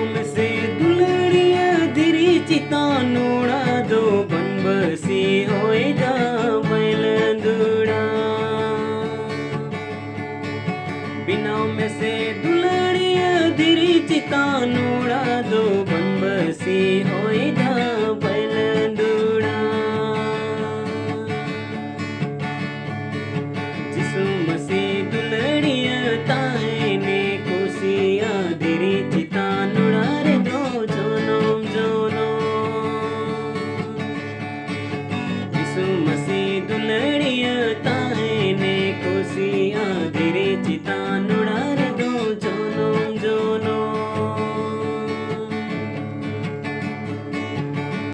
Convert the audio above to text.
में से दुलड़िया धीरी चिता नोड़ा दो बनबसी होए जा बैल दूड़ा। बिना में से दुलड़िया धीरी चिता नोड़ा दो बनबसी